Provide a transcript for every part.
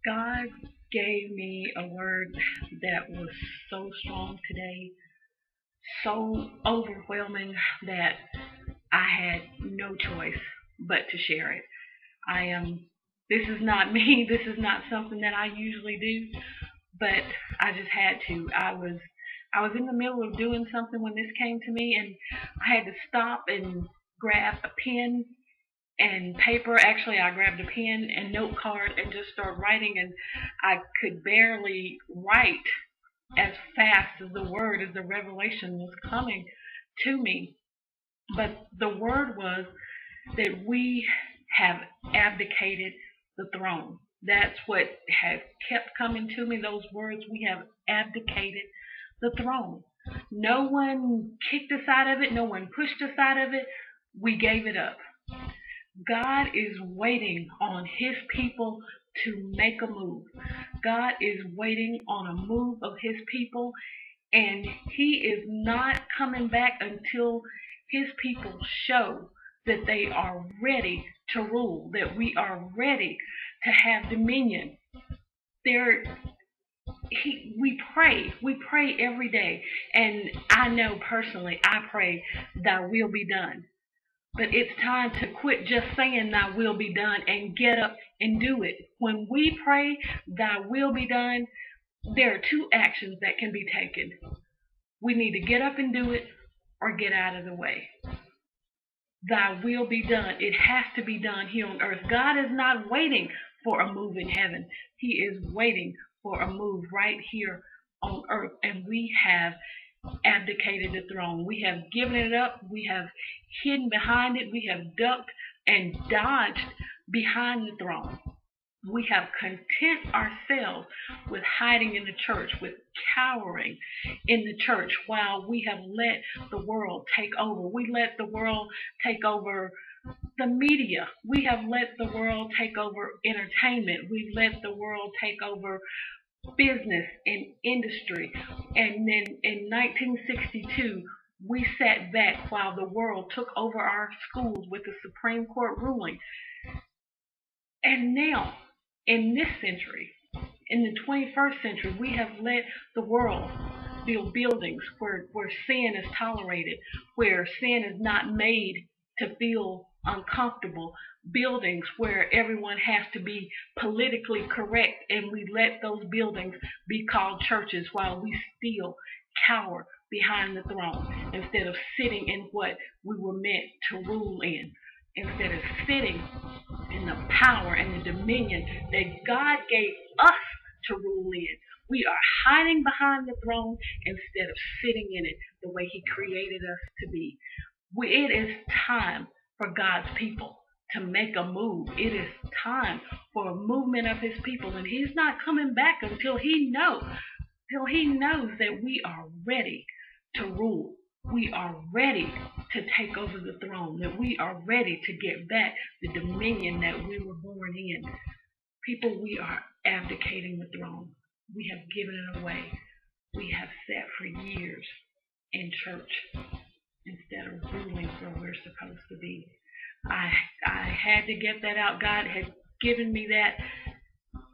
God gave me a word that was so strong today, so overwhelming that I had no choice but to share it. I am, this is not me, this is not something that I usually do, but I just had to. I was in the middle of doing something when this came to me, and I had to stop and grab a pen and paper. Actually, I grabbed a pen and note card and just started writing, and I could barely write as fast as the revelation was coming to me. But the word was that we have abdicated the throne. That's what has kept coming to me, those words. We have abdicated the throne. No one kicked us out of it, no one pushed us out of it. We gave it up. God is waiting on his people to make a move. God is waiting on a move of his people, and he is not coming back until his people show that they are ready to rule, that we are ready to have dominion. There, we pray every day, and I know personally, I pray, "Thy will be done." But it's time to quit just saying "Thy will be done" and get up and do it. When we pray "Thy will be done," there are two actions that can be taken. We need to get up and do it or get out of the way. Thy will be done. It has to be done here on earth. God is not waiting for a move in heaven. He is waiting for a move right here on earth. And we have abdicated the throne. We have given it up. We have hidden behind it. We have ducked and dodged behind the throne. We have content ourselves with hiding in the church, with cowering in the church while we have let the world take over. We let the world take over the media. We have let the world take over entertainment. We've let the world take over business and industry. And then in 1962, we sat back while the world took over our schools with the Supreme Court ruling. And now, in this century, in the 21st century, we have let the world build buildings where sin is tolerated, where sin is not made to feel uncomfortable, buildings where everyone has to be politically correct, and we let those buildings be called churches while we still cower behind the throne instead of sitting in what we were meant to rule in, instead of sitting in the power and the dominion that God gave us to rule in. We are hiding behind the throne instead of sitting in it the way He created us to be. It is time for God's people to make a move. It is time for a movement of His people, and He's not coming back until He knows that we are ready to rule. We are ready to take over the throne, that we are ready to get back the dominion that we were born in. People, we are abdicating the throne. We have given it away. We have sat for years in church instead of ruling where we're supposed to be. I had to get that out. God had given me that,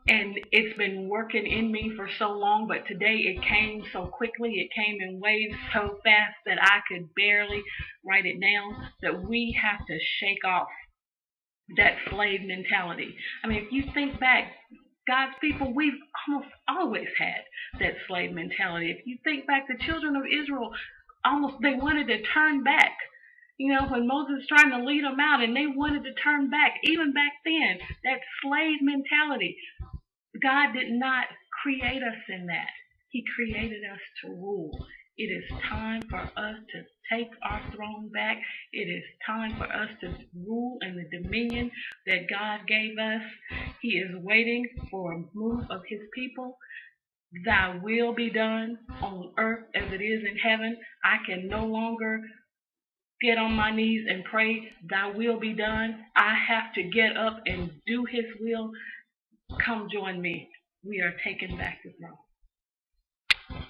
and it's been working in me for so long, but today it came so quickly. It came in waves so fast that I could barely write it down, that we have to shake off that slave mentality. I mean, if you think back, God's people, we've almost always had that slave mentality. If you think back, the children of Israel, almost they wanted to turn back. You know, when Moses was trying to lead them out and they wanted to turn back, even back then, that slave mentality. God did not create us in that. He created us to rule. It is time for us to take our throne back. It is time for us to rule in the dominion that God gave us. He is waiting for a move of His people. Thy will be done on earth as it is in heaven. I can no longer get on my knees and pray, "Thy will be done." I have to get up and do His will. Come join me. We are taking back the throne.